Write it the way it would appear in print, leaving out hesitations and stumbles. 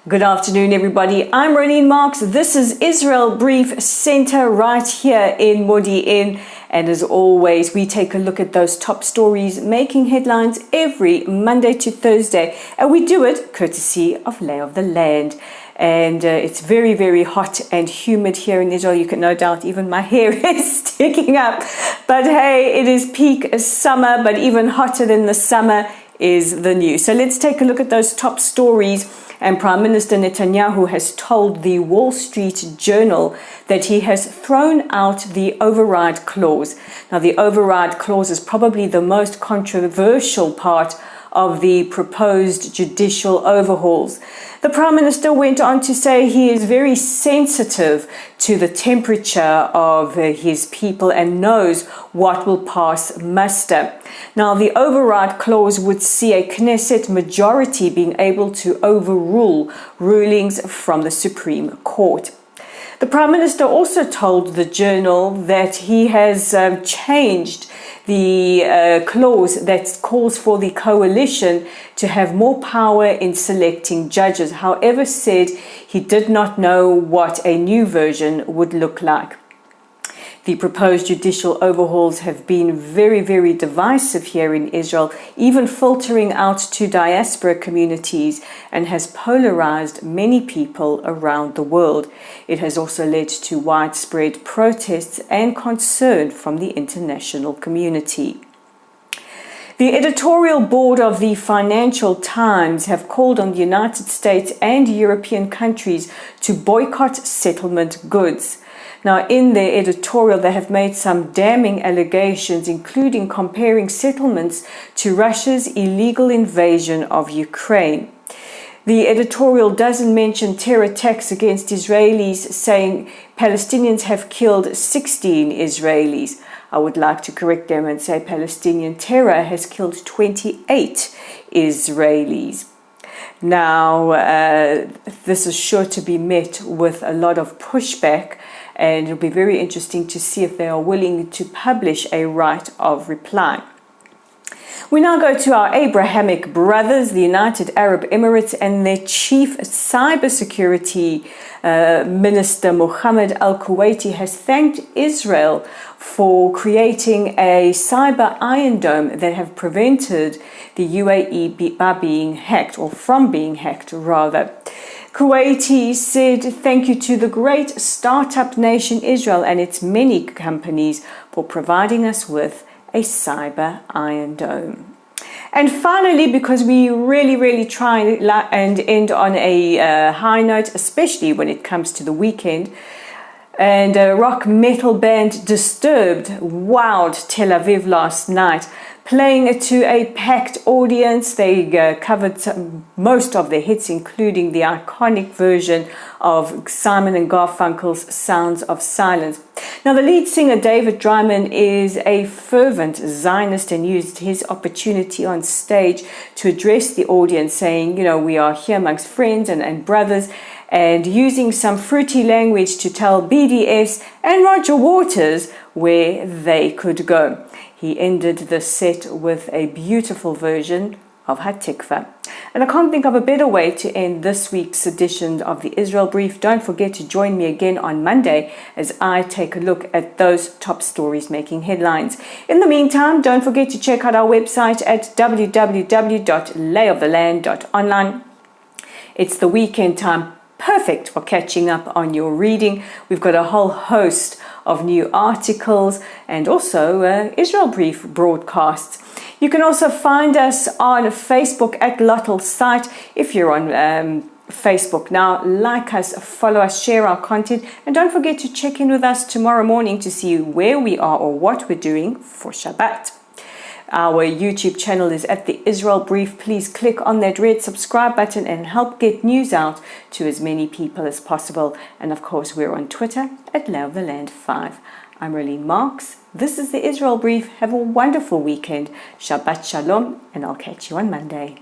Good afternoon, everybody. I'm Rolene Marks. This is Israel Brief Center right here in Modi'in. And as always, we take a look at those top stories making headlines every Monday to Thursday. And we do it courtesy of Lay of the Land. And it's very, very hot and humid here in Israel. You can no doubt even my hair is sticking up. But hey, it is peak summer, but even hotter than the summer is the new. So let's take a look at those top stories. And Prime Minister Netanyahu has told the Wall Street Journal that he has thrown out the override clause. Now, the override clause is probably the most controversial part of the proposed judicial overhauls. The Prime Minister went on to say he is very sensitive to the temperature of his people and knows what will pass muster. Now, the override clause would see a Knesset majority being able to overrule rulings from the Supreme Court. The Prime Minister also told the Journal that he has changed the clause that calls for the coalition to have more power in selecting judges. However, said he did not know what a new version would look like. The proposed judicial overhauls have been very, very divisive here in Israel, even filtering out to diaspora communities, and has polarized many people around the world. It has also led to widespread protests and concern from the international community. The editorial board of the Financial Times have called on the United States and European countries to boycott settlement goods. Now, in their editorial, they have made some damning allegations, including comparing settlements to Russia's illegal invasion of Ukraine. The editorial doesn't mention terror attacks against Israelis, saying Palestinians have killed 16 Israelis. I would like to correct them and say Palestinian terror has killed 28 Israelis. Now, this is sure to be met with a lot of pushback, and it'll be very interesting to see if they are willing to publish a right of reply. We now go to our Abrahamic brothers, the United Arab Emirates, and their chief cybersecurity minister, Mohammed Al-Kuwaiti, has thanked Israel for creating a cyber iron dome that have prevented the UAE by being hacked, or from being hacked rather. Kuwaiti said thank you to the great startup nation Israel and its many companies for providing us with a cyber iron dome. And finally, because we really try and end on a high note, especially when it comes to the weekend, and rock metal band Disturbed wowed Tel Aviv last night, playing to a packed audience. They covered most of their hits, including the iconic version of Simon and Garfunkel's Sounds of Silence. Now, the lead singer, David Dryman, is a fervent Zionist and used his opportunity on stage to address the audience, saying, you know, we are here amongst friends and brothers, and using some fruity language to tell BDS and Roger Waters where they could go. He ended the set with a beautiful version of Hatikva. And I can't think of a better way to end this week's edition of the Israel Brief. Don't forget to join me again on Monday as I take a look at those top stories making headlines. In the meantime, don't forget to check out our website at www.layoftheland.online. It's the weekend time, perfect for catching up on your reading. We've got a whole host of new articles and also Israel Brief broadcasts. You can also find us on Facebook at Lottel Site. If you're on Facebook now, like us, follow us, share our content, and don't forget to check in with us tomorrow morning to see where we are or what we're doing for Shabbat. Our YouTube channel is at the Israel Brief. Please click on that red subscribe button and help get news out to as many people as possible. And of course, we're on Twitter at Lay of the Land 5. I'm Rolene Marks. This is the Israel Brief. Have a wonderful weekend. Shabbat Shalom, and I'll catch you on Monday.